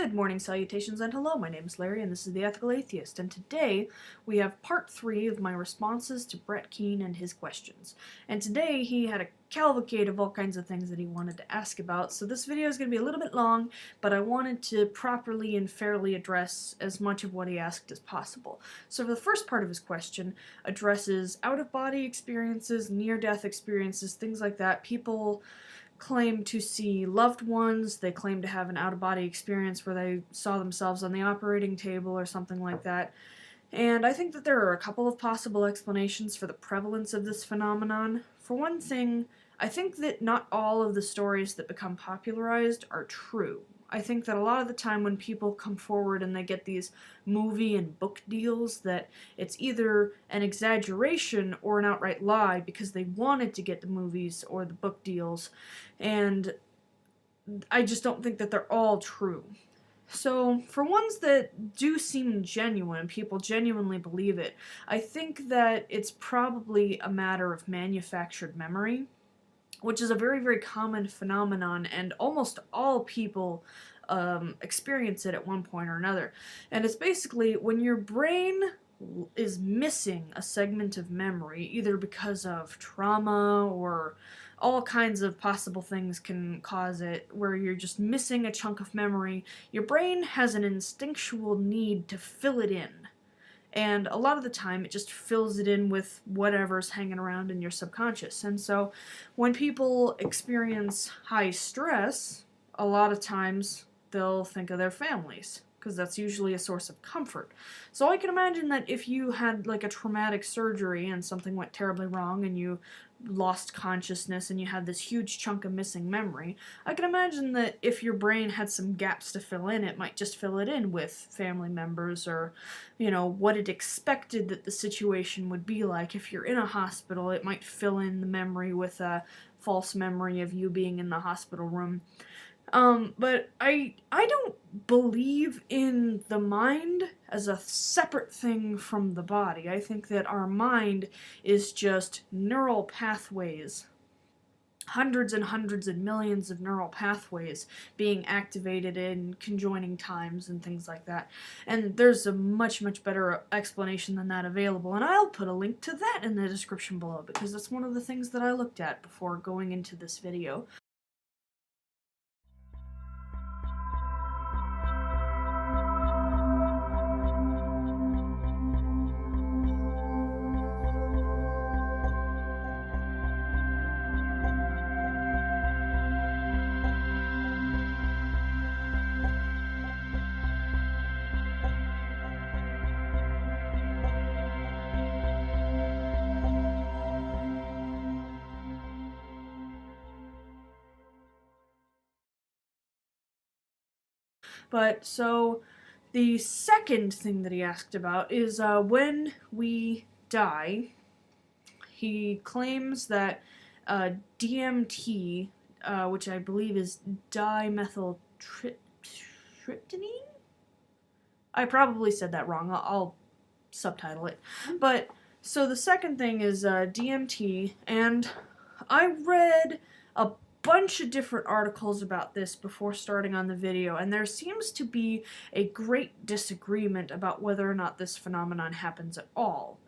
Good morning, salutations, and hello, my name is Larry, and this is the Ethical Atheist, and today we have part 3 of my responses to Brett Keane and his questions. And today he had a cavalcade of all kinds of things that he wanted to ask about, so this video is going to be a little bit long, but I wanted to properly and fairly address as much of what he asked as possible. So the first part of his question addresses out-of-body experiences, near-death experiences, things like that. People claim to see loved ones, they claim to have an out-of-body experience where they saw themselves on the operating table or something like that. And I think that there are a couple of possible explanations for the prevalence of this phenomenon. For one thing, I think that not all of the stories that become popularized are true. I think that a lot of the time when people come forward and they get these movie and book deals, that it's either an exaggeration or an outright lie because they wanted to get the movies or the book deals, and I just don't think that they're all true. So, for ones that do seem genuine, people genuinely believe it, I think that it's probably a matter of manufactured memory, which is a very, very common phenomenon, and almost all people experience it at one point or another. And it's basically when your brain is missing a segment of memory, either because of trauma or all kinds of possible things can cause it, where you're just missing a chunk of memory, your brain has an instinctual need to fill it in. And a lot of the time, it just fills it in with whatever's hanging around in your subconscious. And so, when people experience high stress, a lot of times they'll think of their families, because that's usually a source of comfort. So I can imagine that if you had like a traumatic surgery and something went terribly wrong and you lost consciousness and you had this huge chunk of missing memory, I can imagine that if your brain had some gaps to fill in, it might just fill it in with family members or, you know, what it expected that the situation would be like. If you're in a hospital, it might fill in the memory with a false memory of you being in the hospital room. But I don't believe in the mind as a separate thing from the body. I think that our mind is just neural pathways, hundreds and hundreds and millions of neural pathways being activated in conjoining times and things like that. And there's a much, much better explanation than that available, and I'll put a link to that in the description below, because that's one of the things that I looked at before going into this video. But so the second thing that he asked about is when we die. He claims that DMT, which I believe is dimethyltryptamine? I probably said that wrong. I'll subtitle it. But so the second thing is DMT, and I read a bunch of different articles about this before starting on the video, and there seems to be a great disagreement about whether or not this phenomenon happens at all.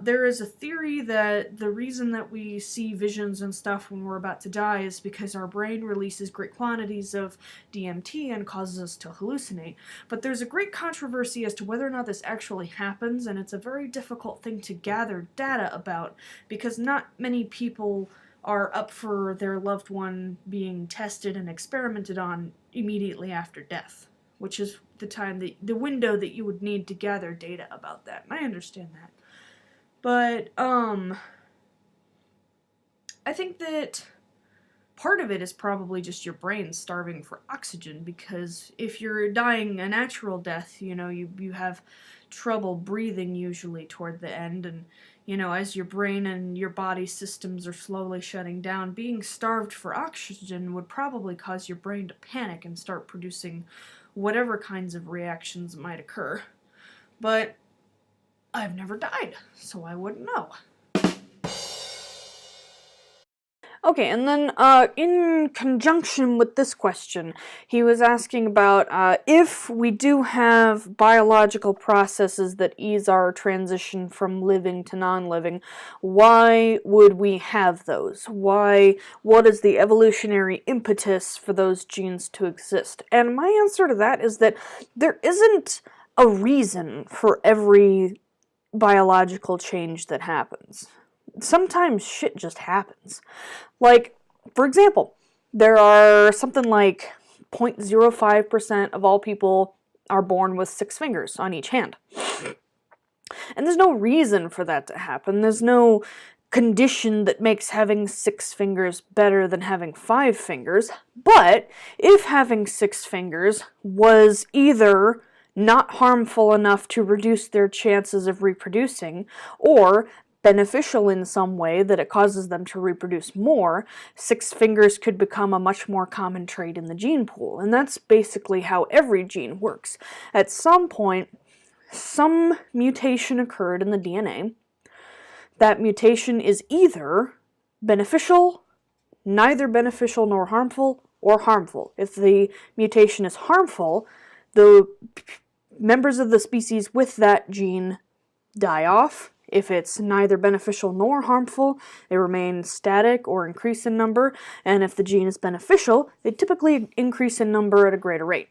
There is a theory that the reason that we see visions and stuff when we're about to die is because our brain releases great quantities of DMT and causes us to hallucinate. But there's a great controversy as to whether or not this actually happens, and it's a very difficult thing to gather data about, because not many people are up for their loved one being tested and experimented on immediately after death, which is the window that you would need to gather data about that, and I understand that. But, I think that part of it is probably just your brain starving for oxygen, because if you're dying a natural death, you know, you have trouble breathing usually toward the end, and, you know, as your brain and your body systems are slowly shutting down, being starved for oxygen would probably cause your brain to panic and start producing whatever kinds of reactions might occur. But I've never died, so I wouldn't know. Okay, and then in conjunction with this question, he was asking about if we do have biological processes that ease our transition from living to non-living, why would we have those? What is the evolutionary impetus for those genes to exist? And my answer to that is that there isn't a reason for every biological change that happens. Sometimes shit just happens. Like, for example, there are something like 0.05% of all people are born with 6 fingers on each hand. And there's no reason for that to happen. There's no condition that makes having 6 fingers better than having 5 fingers. But if having 6 fingers was either not harmful enough to reduce their chances of reproducing, or beneficial in some way that it causes them to reproduce more, 6 fingers could become a much more common trait in the gene pool. And that's basically how every gene works. At some point, some mutation occurred in the DNA. That mutation is either beneficial, neither beneficial nor harmful, or harmful. If the mutation is harmful, the members of the species with that gene die off. If it's neither beneficial nor harmful, they remain static or increase in number, and if the gene is beneficial, they typically increase in number at a greater rate.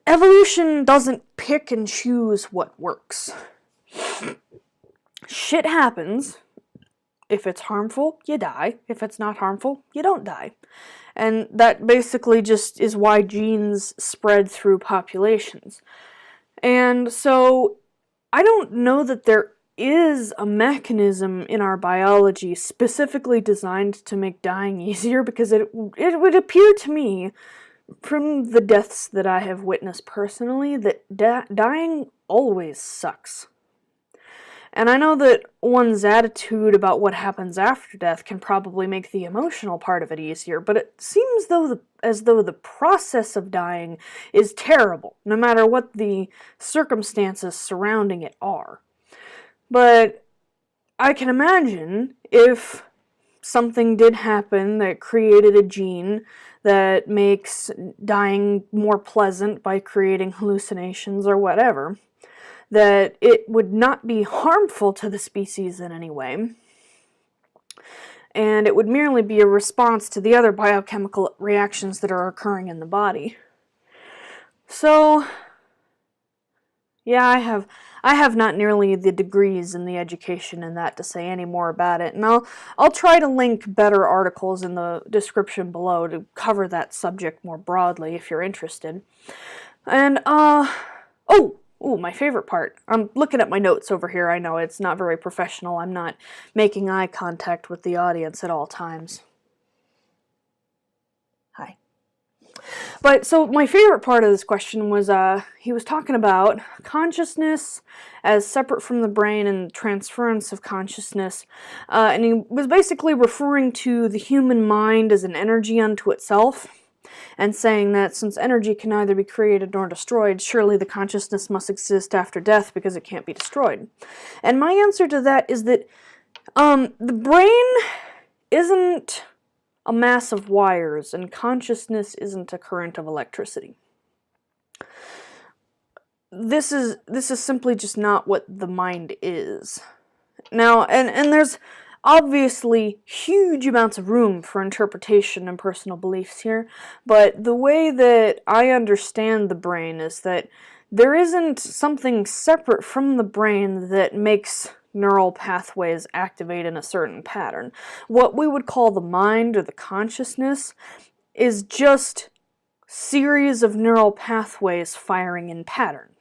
Evolution doesn't pick and choose what works. Shit happens. If it's harmful, you die. If it's not harmful, you don't die. And that basically just is why genes spread through populations. And so I don't know that there is a mechanism in our biology specifically designed to make dying easier, because it would appear to me, from the deaths that I have witnessed personally, that dying always sucks. And I know that one's attitude about what happens after death can probably make the emotional part of it easier, but it seems as though the process of dying is terrible, no matter what the circumstances surrounding it are. But I can imagine if something did happen that created a gene that makes dying more pleasant by creating hallucinations or whatever, that it would not be harmful to the species in any way, and it would merely be a response to the other biochemical reactions that are occurring in the body. So, yeah, I have not nearly the degrees and the education in that to say any more about it, and I'll try to link better articles in the description below to cover that subject more broadly if you're interested. And, Ooh, my favorite part. I'm looking at my notes over here. I know it's not very professional. I'm not making eye contact with the audience at all times. Hi. But, so, my favorite part of this question was, he was talking about consciousness as separate from the brain and transference of consciousness. And he was basically referring to the human mind as an energy unto itself, and saying that since energy can neither be created nor destroyed, surely the consciousness must exist after death because it can't be destroyed. And my answer to that is that the brain isn't a mass of wires, and consciousness isn't a current of electricity. This is simply just not what the mind is. Now, and there's obviously huge amounts of room for interpretation and personal beliefs here, but the way that I understand the brain is that there isn't something separate from the brain that makes neural pathways activate in a certain pattern. What we would call the mind or the consciousness is just series of neural pathways firing in patterns.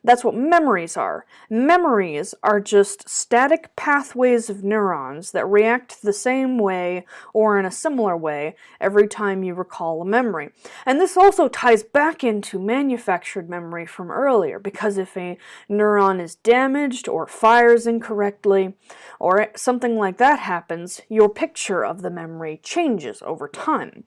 That's what memories are. Memories are just static pathways of neurons that react the same way or in a similar way every time you recall a memory. And this also ties back into manufactured memory from earlier, because if a neuron is damaged or fires incorrectly or something like that happens, your picture of the memory changes over time.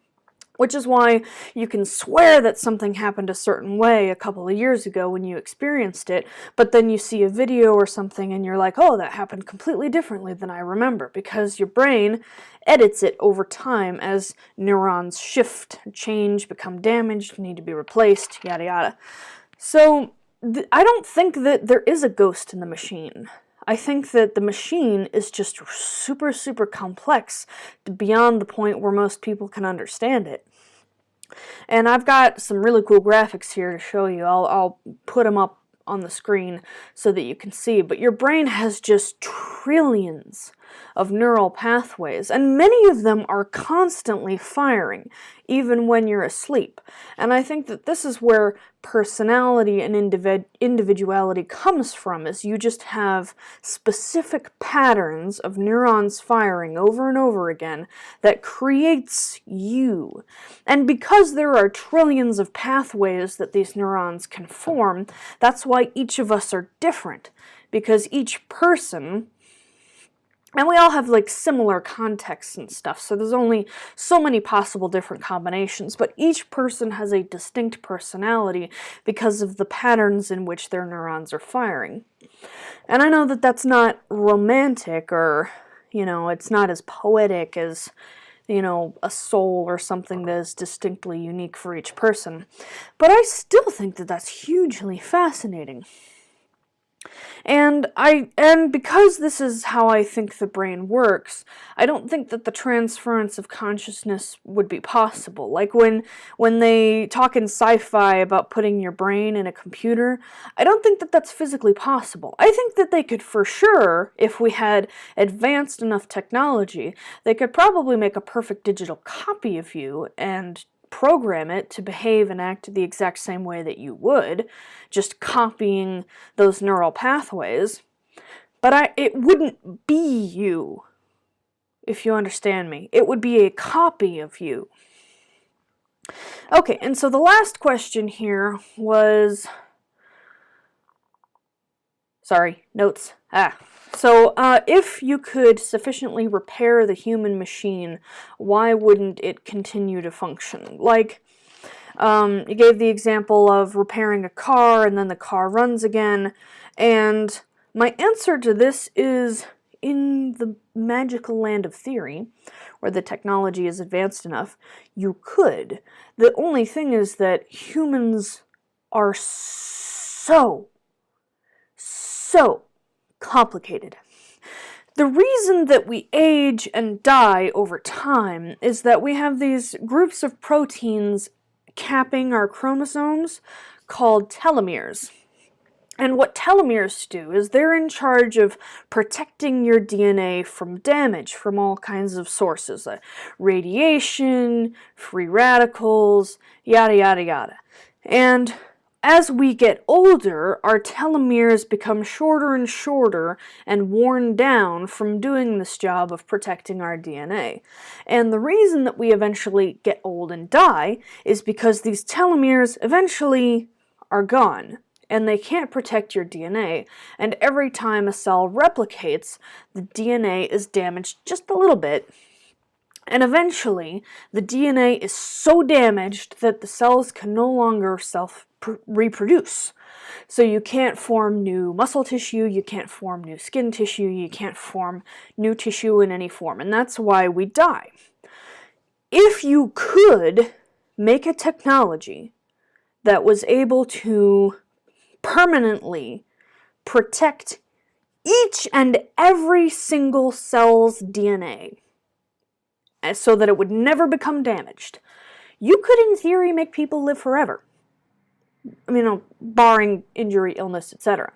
Which is why you can swear that something happened a certain way a couple of years ago when you experienced it, but then you see a video or something and you're like, oh, that happened completely differently than I remember, because your brain edits it over time as neurons shift, change, become damaged, need to be replaced, yada yada. So I don't think that there is a ghost in the machine. I think that the machine is just super, super complex beyond the point where most people can understand it. And I've got some really cool graphics here to show you. I'll put them up on the screen so that you can see. But your brain has just trillions of neural pathways, and many of them are constantly firing, even when you're asleep. And I think that this is where personality and individuality comes from, is you just have specific patterns of neurons firing over and over again that creates you. And because there are trillions of pathways that these neurons can form, that's why each of us are different, because each person, and we all have like similar contexts and stuff, so there's only so many possible different combinations, but each person has a distinct personality because of the patterns in which their neurons are firing. And I know that that's not romantic, or, you know, it's not as poetic as, you know, a soul or something that is distinctly unique for each person, but I still think that that's hugely fascinating. And because this is how I think the brain works, I don't think that the transference of consciousness would be possible. Like when they talk in sci-fi about putting your brain in a computer, I don't think that that's physically possible. I think that they could for sure, if we had advanced enough technology, they could probably make a perfect digital copy of you and program it to behave and act the exact same way that you would, just copying those neural pathways. But it wouldn't be you, if you understand me. It would be a copy of you. Okay, and so the last question here was... Sorry, notes. So, if you could sufficiently repair the human machine, why wouldn't it continue to function? Like, you gave the example of repairing a car and then the car runs again, and my answer to this is, in the magical land of theory, where the technology is advanced enough, you could. The only thing is that humans are so complicated. The reason that we age and die over time is that we have these groups of proteins capping our chromosomes called telomeres. And what telomeres do is they're in charge of protecting your DNA from damage from all kinds of sources, like radiation, free radicals, yada yada yada. And as we get older, our telomeres become shorter and shorter and worn down from doing this job of protecting our DNA. And the reason that we eventually get old and die is because these telomeres eventually are gone, and they can't protect your DNA. And every time a cell replicates, the DNA is damaged just a little bit. And eventually, the DNA is so damaged that the cells can no longer reproduce. So you can't form new muscle tissue, you can't form new skin tissue, you can't form new tissue in any form, and that's why we die. If you could make a technology that was able to permanently protect each and every single cell's DNA, so that it would never become damaged, you could, in theory, make people live forever. I mean, barring injury, illness, etc.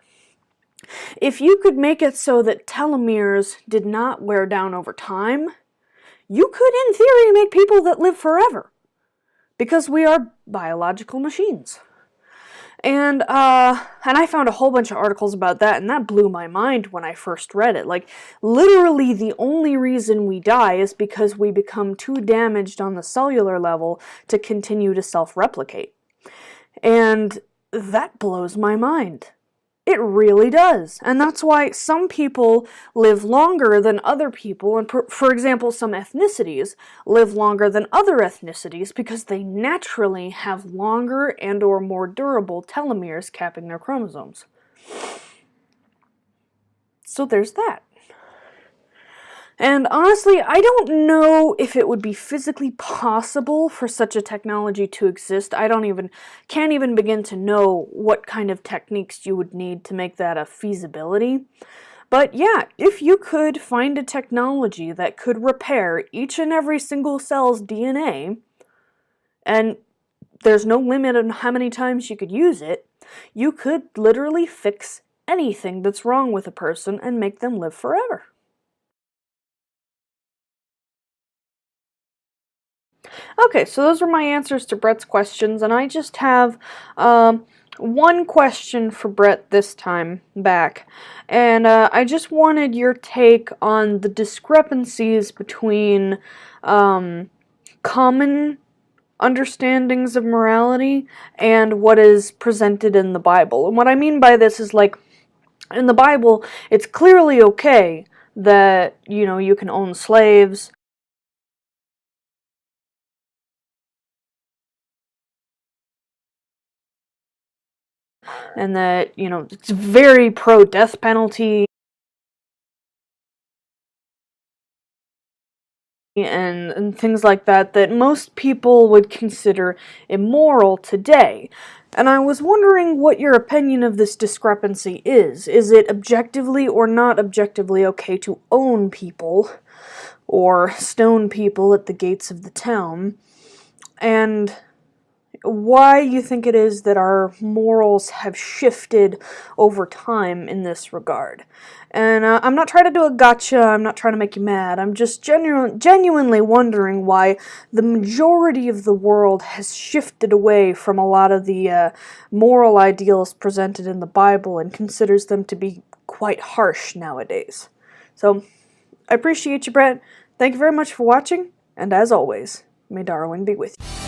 If you could make it so that telomeres did not wear down over time, you could, in theory, make people that live forever. Because we are biological machines. And I found a whole bunch of articles about that, and that blew my mind when I first read it. Like, literally the only reason we die is because we become too damaged on the cellular level to continue to self-replicate. And that blows my mind. It really does. And that's why some people live longer than other people, and for example, some ethnicities live longer than other ethnicities because they naturally have longer and or more durable telomeres capping their chromosomes. So there's that. And honestly, I don't know if it would be physically possible for such a technology to exist. Can't even begin to know what kind of techniques you would need to make that a feasibility. But yeah, if you could find a technology that could repair each and every single cell's DNA, and there's no limit on how many times you could use it, you could literally fix anything that's wrong with a person and make them live forever. Okay, so those were my answers to Brett's questions, and I just have one question for Brett this time back. And I just wanted your take on the discrepancies between common understandings of morality and what is presented in the Bible. And what I mean by this is, like, in the Bible, it's clearly okay that, you can own slaves, and that, it's very pro-death penalty and things like that most people would consider immoral today. And I was wondering what your opinion of this discrepancy is. Is it objectively or not objectively okay to own people or stone people at the gates of the town? And why you think it is that our morals have shifted over time in this regard. And I'm not trying to do a gotcha, I'm not trying to make you mad, I'm just genuinely wondering why the majority of the world has shifted away from a lot of the moral ideals presented in the Bible and considers them to be quite harsh nowadays. So, I appreciate you, Brett. Thank you very much for watching, and as always, may Darwin be with you.